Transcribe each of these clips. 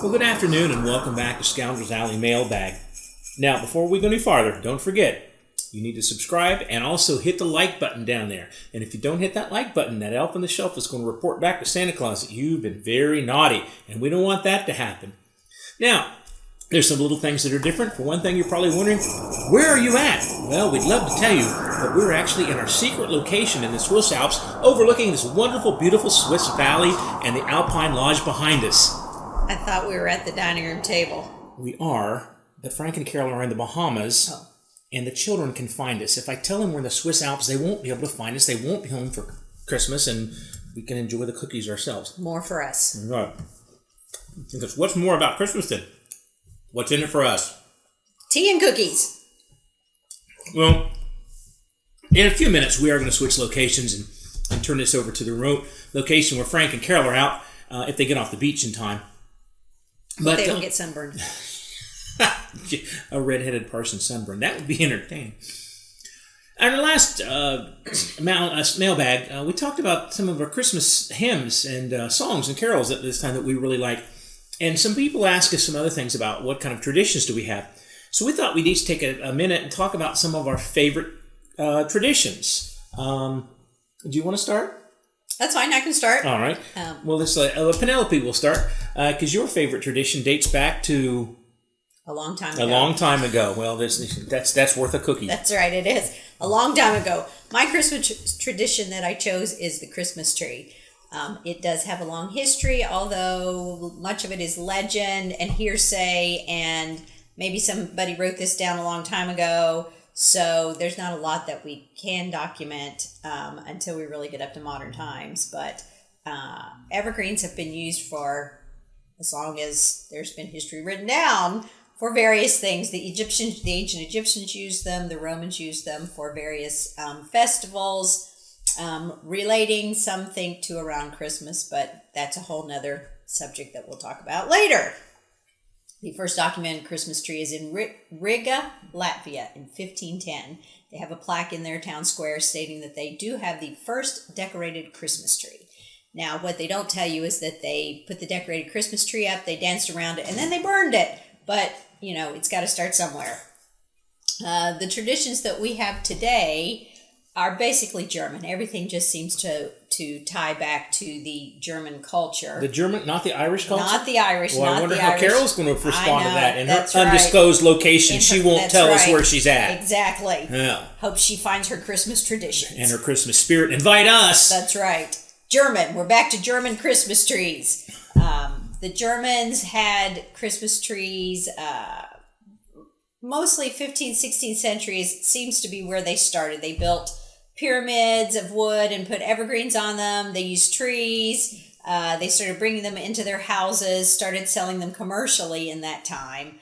Well, good afternoon and welcome back to Scoundrels Alley Mailbag. Now, before we go any farther, don't forget, you need to subscribe and also hit the like button down there. And if you don't hit that like button, that elf on the shelf is going to report back to Santa Claus that you've been very naughty, and we don't want that to happen. Now, there's some little things that are different. For one thing, you're probably wondering, where are you at? Well, we'd love to tell you, but we're actually in our secret location in the Swiss Alps, overlooking this wonderful, beautiful Swiss valley and the Alpine Lodge behind us. I thought we were at the dining room table. We are, but Frank and Carol are in the Bahamas, and the children can find us. If I tell them we're in the Swiss Alps, they won't be able to find us. They won't be home for Christmas, and we can enjoy the cookies ourselves. More for us. Right. Because what's more about Christmas than what's in it for us? Tea and cookies. Well, in a few minutes, we are going to switch locations and turn this over to the remote location where Frank and Carol are out if they get off the beach in time. But they don't get sunburned. A redheaded person sunburned. That would be entertaining. In our last mailbag, we talked about some of our Christmas hymns and songs and carols at this time that we really like. And some people ask us some other things about what kind of traditions do we have. So we thought we'd each take a minute and talk about some of our favorite traditions. Do you want to start? That's fine, I can start. All right. Well, Penelope will start, because your favorite tradition dates back to... A long time ago. A long time ago. Well, that's worth a cookie. That's right, it is. A long time ago. My Christmas tradition that I chose is the Christmas tree. It does have a long history, although much of it is legend and hearsay, and maybe somebody wrote this down a long time ago. So there's not a lot that we can document until we really get up to modern times. But evergreens have been used for as long as there's been history written down for various things. The ancient Egyptians used them. The Romans used them for various festivals, relating something to around Christmas. But that's a whole nother subject that we'll talk about later. The first documented Christmas tree is in Riga, Latvia in 1510. They have a plaque in their town square stating that they do have the first decorated Christmas tree. Now, what they don't tell you is that they put the decorated Christmas tree up, they danced around it, and then they burned it. But, it's got to start somewhere. The traditions that we have today are basically German. Everything just seems to tie back to the German culture. The German, not the Irish culture? Not the Irish, well, not I wonder the how Irish. Carol's going to respond to that. In her right. undisclosed location, she won't tell us where she's at. Exactly. Yeah. Hope she finds her Christmas traditions. And her Christmas spirit. Invite us. That's right. German. We're back to German Christmas trees. The Germans had Christmas trees mostly 15th, 16th centuries seems to be where they started. They built pyramids of wood and put evergreens on them. They used trees. They started bringing them into their houses, started selling them commercially in that time.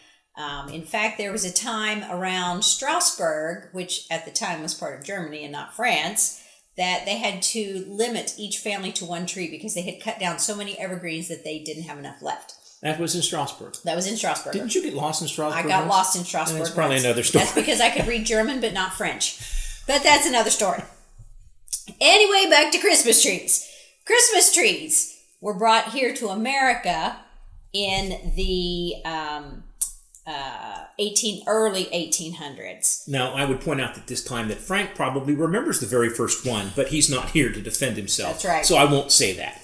In fact, there was a time around Strasbourg, which at the time was part of Germany and not France, that they had to limit each family to one tree because they had cut down so many evergreens that they didn't have enough left. That was in Strasbourg. That was in Strasbourg. Didn't you get lost in Strasbourg? I got lost in Strasbourg. That's probably another story. That's because I could read German but not French. But that's another story. Anyway, back to Christmas trees. Christmas trees were brought here to America in the early 1800s. Now, I would point out at this time that Frank probably remembers the very first one, but he's not here to defend himself. That's right. So I won't say that.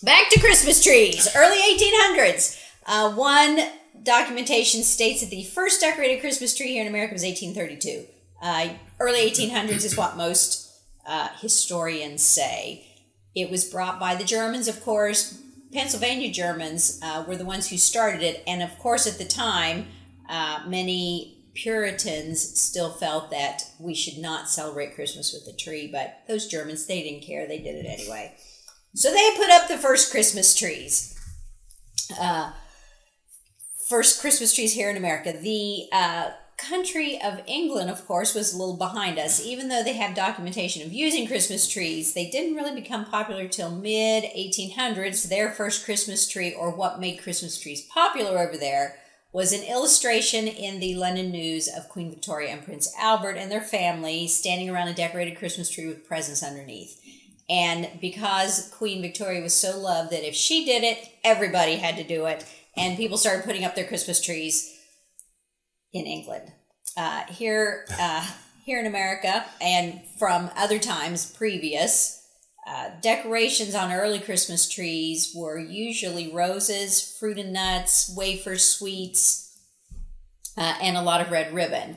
Back to Christmas trees, early 1800s. One documentation states that the first decorated Christmas tree here in America was 1832. Early 1800s is what most historians say. It was brought by the Germans, of course. Pennsylvania Germans were the ones who started it. And of course, at the time, many Puritans still felt that we should not celebrate Christmas with a tree. But those Germans, they didn't care. They did it anyway. So they put up the first Christmas trees. First Christmas trees here in America. The country of England, of course, was a little behind us. Even though they have documentation of using Christmas trees, they didn't really become popular till mid-1800s. Their first Christmas tree, or what made Christmas trees popular over there, was an illustration in the London News of Queen Victoria and Prince Albert and their family standing around a decorated Christmas tree with presents underneath. And because Queen Victoria was so loved that if she did it, everybody had to do it. And people started putting up their Christmas trees in England. Here in America, and from other times previous, decorations on early Christmas trees were usually roses, fruit and nuts, wafers, sweets, and a lot of red ribbon.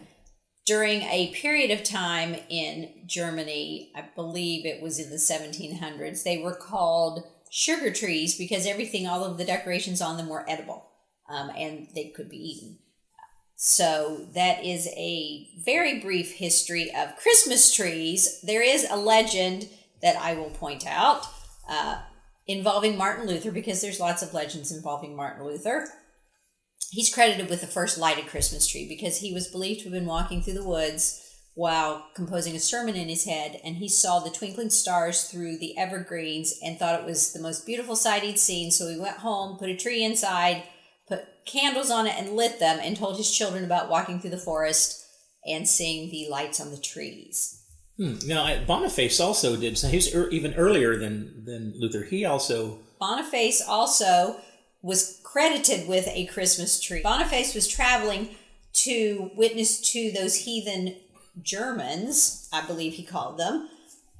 During a period of time in Germany, I believe it was in the 1700s, they were called sugar trees because all of the decorations on them were edible, and they could be eaten. So that is a very brief history of Christmas trees. There is a legend that I will point out involving Martin Luther, because there's lots of legends involving Martin Luther. He's credited with the first lighted Christmas tree because he was believed to have been walking through the woods while composing a sermon in his head, and he saw the twinkling stars through the evergreens and thought it was the most beautiful sight he'd seen. So he went home, put a tree inside, put candles on it and lit them, and told his children about walking through the forest and seeing the lights on the trees. Now, Boniface also did, so he was even earlier than Luther. Boniface also was credited with a Christmas tree. Boniface was traveling to witness to those heathen Germans, I believe he called them,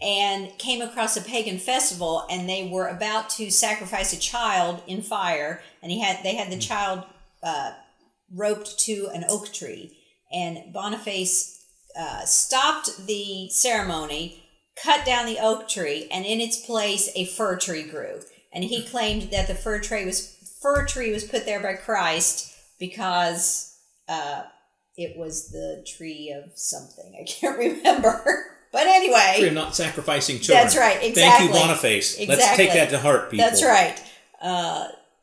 and came across a pagan festival, and they were about to sacrifice a child in fire, and they had the child roped to an oak tree, and Boniface stopped the ceremony, cut down the oak tree, and in its place a fir tree grew, and he claimed that the fir tree was put there by Christ because it was the tree of something. I can't remember. But anyway. Tree of not sacrificing children. That's right, exactly. Thank you, Boniface. Exactly. Let's take that to heart, people. That's right.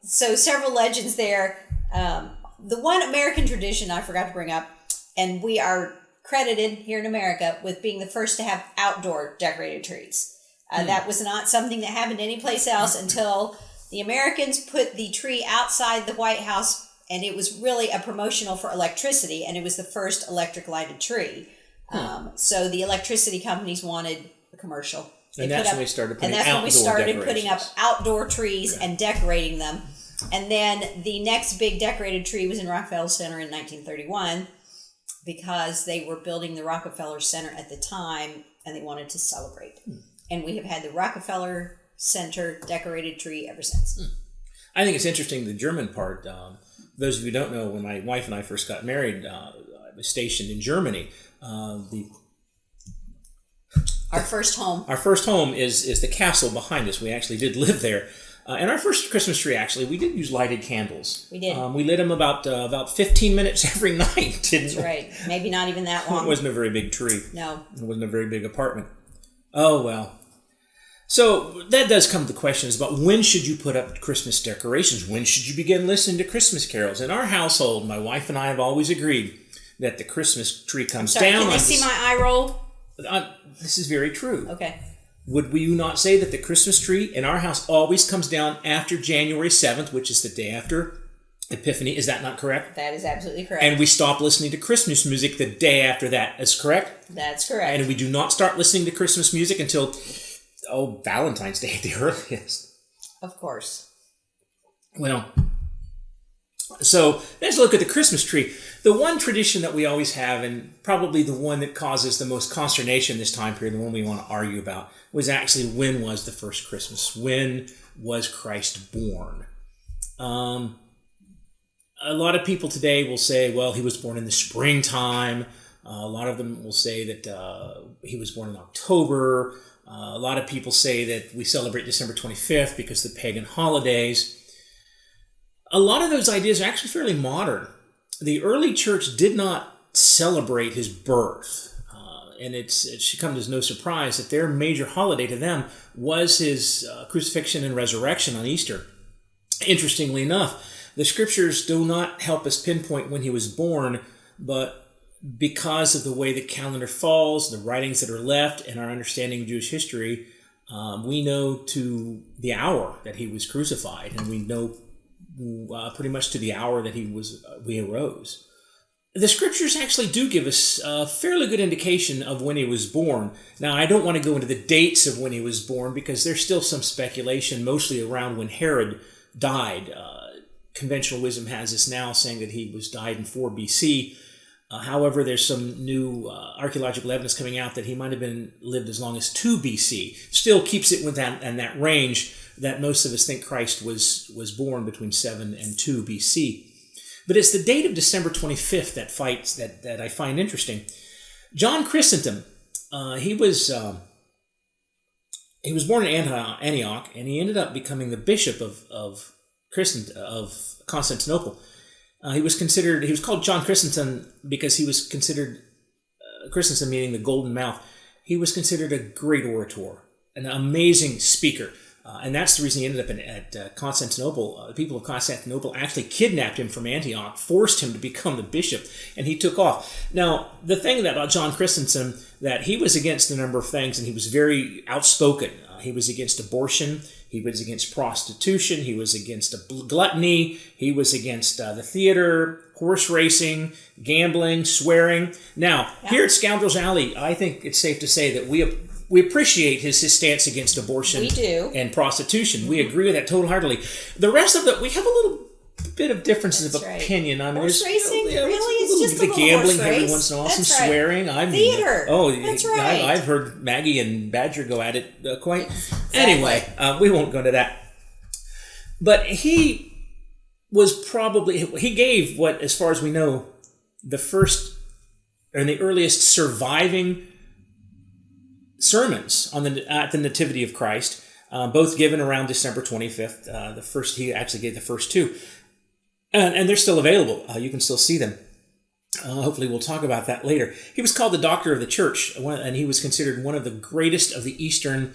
So several legends there. The one American tradition I forgot to bring up, and we are credited here in America with being the first to have outdoor decorated trees. That was not something that happened anyplace else until the Americans put the tree outside the White House, and it was really a promotional for electricity, and it was the first electric lighted tree. So the electricity companies wanted a commercial. And that's when we started putting up outdoor trees and decorating them. And then the next big decorated tree was in Rockefeller Center in 1931 because they were building the Rockefeller Center at the time and they wanted to celebrate. And we have had the Rockefeller Center decorated tree ever since. I think it's interesting, the German part. Those of you who don't know, when my wife and I first got married, I was stationed in Germany. Our first home is the castle behind us. We actually did live there. And our first Christmas tree, actually, we did use lighted candles. We did. We lit them about 15 minutes every night. That's right. Maybe not even that long. It wasn't a very big tree. No. It wasn't a very big apartment. Oh, well. So that does come to the questions about when should you put up Christmas decorations? When should you begin listening to Christmas carols? In our household, my wife and I have always agreed that the Christmas tree comes down. Can they see my eye roll? This is very true. Okay. Would we not say that the Christmas tree in our house always comes down after January 7th, which is the day after Epiphany? Is that not correct? That is absolutely correct. And we stop listening to Christmas music the day after that. Is correct? That's correct. And we do not start listening to Christmas music until, Valentine's Day at the earliest. Of course. Well, so let's look at the Christmas tree. The one tradition that we always have, and probably the one that causes the most consternation this time period, the one we want to argue about, was actually when was the first Christmas? When was Christ born? A lot of people today will say, well, he was born in the springtime. A lot of them will say that he was born in October. A lot of people say that we celebrate December 25th because of the pagan holidays. A lot of those ideas are actually fairly modern. The early church did not celebrate his birth. And it should come as no surprise that their major holiday to them was his crucifixion and resurrection on Easter. Interestingly enough, the scriptures do not help us pinpoint when he was born, but because of the way the calendar falls, the writings that are left, and our understanding of Jewish history, we know to the hour that he was crucified, and we know pretty much to the hour that he arose. the scriptures actually do give us a fairly good indication of when he was born. Now, I don't want to go into the dates of when he was born because there's still some speculation, mostly around when Herod died. Conventional wisdom has us now saying that he died in 4 BC. However, there's some new archaeological evidence coming out that he might have lived as long as 2 BC. Still keeps it within that range that most of us think Christ was born between 7 and 2 BC. But it's the date of December 25th that I find interesting. John Christendom, he was born in Antioch, and he ended up becoming the bishop of Constantinople. He was called John Christendom because he was considered, Christendom meaning the golden mouth. He was considered a great orator, an amazing speaker. And that's the reason he ended up at Constantinople. The people of Constantinople actually kidnapped him from Antioch, forced him to become the bishop, and he took off. Now, the thing about John Christendom, that he was against a number of things, and he was very outspoken. He was against abortion. He was against prostitution. He was against gluttony. He was against the theater, horse racing, gambling, swearing. Now, here at Scoundrels Alley, I think it's safe to say that we appreciate his stance against abortion and prostitution. We agree with that wholeheartedly. The rest of it, we have a little bit of differences of opinion. I mean, horse racing, really? It's just the a little gambling horse race. every once in a while, That's some swearing. Theater. That's right. I've heard Maggie and Badger go at it quite. Exactly. Anyway, we won't go into that. But he gave what, as far as we know, the first and the earliest surviving sermons at the Nativity of Christ, both given around December 25th. He actually gave the first 2. And they're still available. You can still see them. Hopefully we'll talk about that later. He was called the Doctor of the Church, and he was considered one of the greatest of the Eastern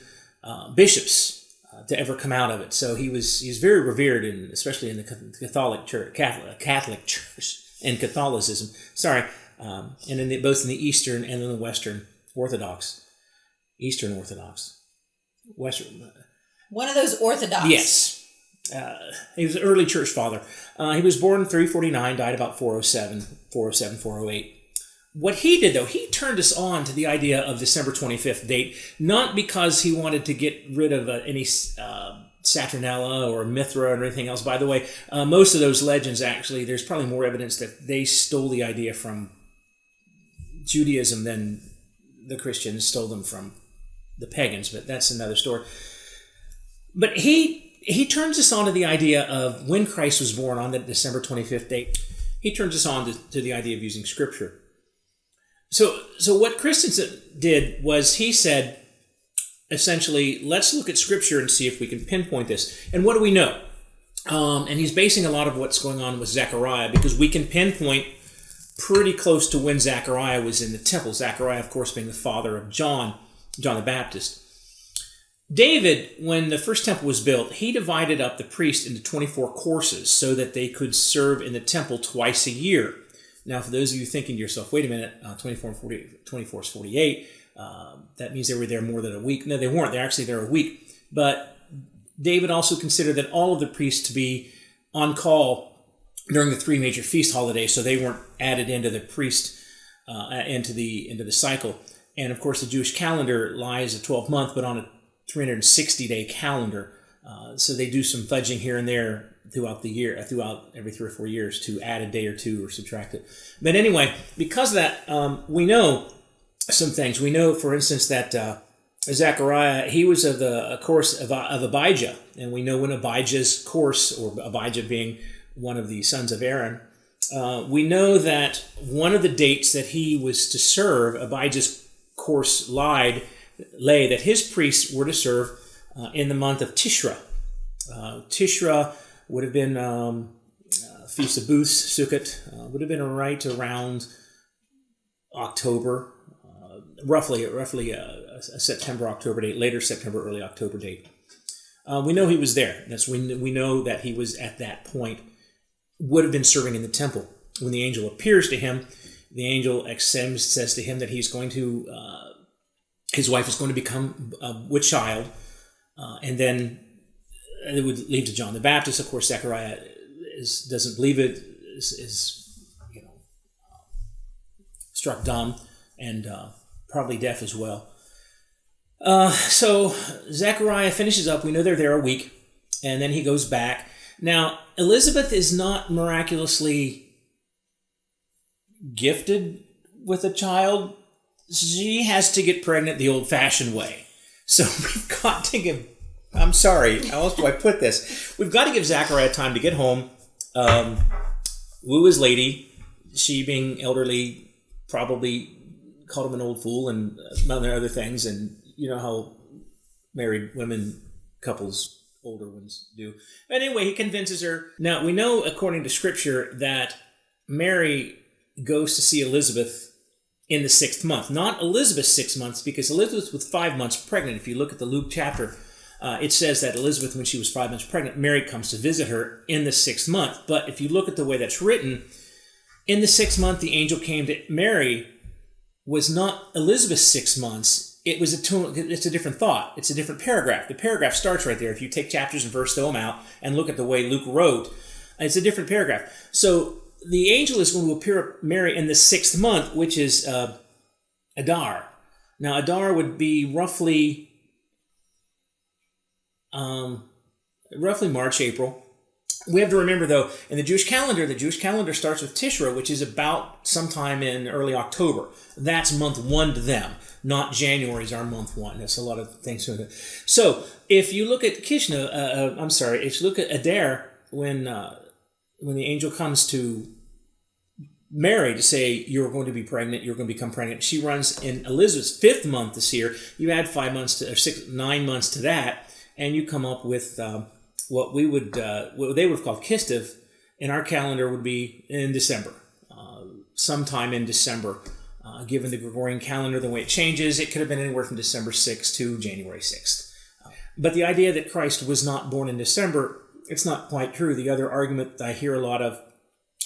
bishops to ever come out of it. So he's very revered, especially in the Catholic Church, Catholic Church and Catholicism. And both in the Eastern and in the Western Orthodox. Eastern Orthodox. Western. One of those Orthodox. Yes. He was an early church father. He was born in 349, died about 408. What he did, though, he turned us on to the idea of December 25th date, not because he wanted to get rid of any Saturnella or Mithra or anything else. By the way, most of those legends, actually, there's probably more evidence that they stole the idea from Judaism than the Christians stole them from the pagans, but that's another story. But he turns us on to the idea of when Christ was born on the December 25th date. He turns us on to the idea of using Scripture. So what Christensen did was he said, essentially, let's look at Scripture and see if we can pinpoint this. And what do we know? And he's basing a lot of what's going on with Zechariah because we can pinpoint pretty close to when Zechariah was in the temple. Zechariah, of course, being the father of John the Baptist. David, when the first temple was built, he divided up the priests into 24 courses so that they could serve in the temple twice a year. Now, for those of you thinking to yourself, wait a minute, 24 is 48. That means they were there more than a week. No, they weren't. They're actually there a week. But David also considered that all of the priests to be on call during the 3 major feast holidays, so they weren't added into the priest into the cycle. And of course, the Jewish calendar lies a 12-month, but on a 360-day calendar. So they do some fudging here and there throughout the year, throughout every 3 or 4 years to add a day or 2 or subtract it. But anyway, because of that, we know some things. We know, for instance, that Zechariah, he was of the course of Abijah. And we know when Abijah's course, or Abijah being one of the sons of Aaron, we know that one of the dates that he was to serve, Abijah's course lay that his priests were to serve in the month of Tishra. Tishra would have been Feast of Booths, Sukkot, would have been right around October, roughly a September-October date, later September, early October date. We know he was there. We know that he was at that point, would have been serving in the temple. When the angel appears to him, the angel says to him that he's going to, his wife is going to become with child, and then it would lead to John the Baptist. Of course, Zechariah doesn't believe it, is struck dumb and probably deaf as well. So Zechariah finishes up. We know they're there a week, and then he goes back. Now, Elizabeth is not miraculously gifted with a child. She has to get pregnant the old-fashioned way. So we've got to give... I'm sorry, how else do I put this? We've got to give Zechariah time to get home, woo his lady. She, being elderly, probably called him an old fool and other things. And you know how married women, couples, older ones do. Anyway, he convinces her. Now, we know, according to Scripture, that Mary goes to see Elizabeth in the 6th month. Not Elizabeth's 6 months, because Elizabeth was 5 months pregnant. If you look at the Luke chapter, it says that Elizabeth, when she was 5 months pregnant, Mary comes to visit her in the 6th month. But if you look at the way that's written, in the 6th month, the angel came to Mary was not Elizabeth's 6 months. It's a different thought. It's a different paragraph. The paragraph starts right there. If you take chapters and verse, throw them out, and look at the way Luke wrote, it's a different paragraph. So the angel is going to appear to Mary in the 6th month, which is Adar. Now, Adar would be roughly March, April. We have to remember, though, in the Jewish calendar starts with Tishra, which is about sometime in early October. That's month 1 to them. Not January is our month 1. That's a lot of things to it. So, if you look at if you look at Adar, when the angel comes to Mary to say, you're going to be pregnant, you're going to become pregnant, she runs in Elizabeth's 5th month this year. You add 9 months to that, and you come up with what they would have called Kislev. In our calendar would be in December, sometime in December. Given the Gregorian calendar, the way it changes, it could have been anywhere from December 6th to January 6th. But the idea that Christ was not born in December, it's not quite true. The other argument that I hear a lot of,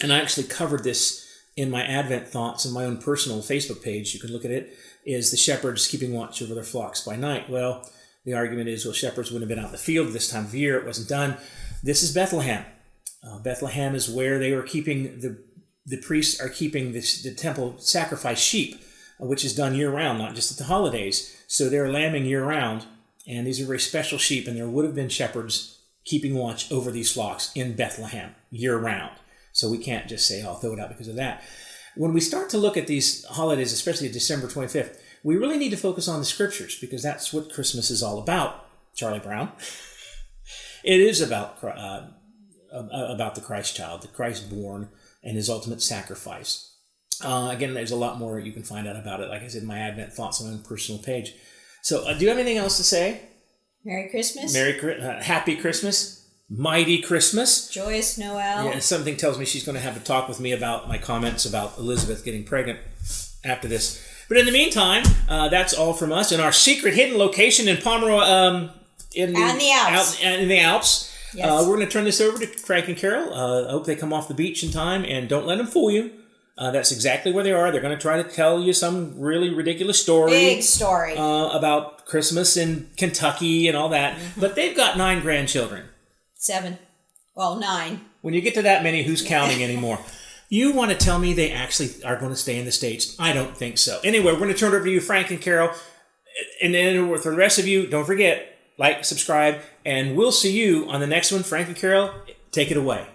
and I actually covered this in my Advent thoughts on my own personal Facebook page, you can look at it, is the shepherds keeping watch over their flocks by night. Well, the argument is, shepherds wouldn't have been out in the field this time of year. It wasn't done. This is Bethlehem. Bethlehem is where they were keeping, the priests are keeping the temple sacrifice sheep, which is done year-round, not just at the holidays. So they're lambing year-round, and these are very special sheep, and there would have been shepherds keeping watch over these flocks in Bethlehem year-round. So we can't just say, I'll throw it out because of that. When we start to look at these holidays, especially December 25th, we really need to focus on the Scriptures, because that's what Christmas is all about, Charlie Brown. It is about the Christ child, the Christ born, and his ultimate sacrifice. Again, there's a lot more you can find out about it, like I said, in my Advent thoughts on my own personal page. So, do you have anything else to say? Merry Christmas. Happy Christmas. Mighty Christmas. Joyous Noel. Yeah, something tells me she's going to have a talk with me about my comments about Elizabeth getting pregnant after this. But in the meantime, that's all from us in our secret hidden location in Pomeroy, in the Alps. Yes. We're going to turn this over to Frank and Carol. I hope they come off the beach in time, and don't let them fool you. That's exactly where they are. They're going to try to tell you some really ridiculous story. Big story. About Christmas in Kentucky and all that. Mm-hmm. But they've got 9 grandchildren. 7. Well, 9. When you get to that many, who's counting anymore? You want to tell me they actually are going to stay in the States? I don't think so. Anyway, we're going to turn it over to you, Frank and Carol. And then for the rest of you, don't forget, like, subscribe, and we'll see you on the next one. Frank and Carol, take it away.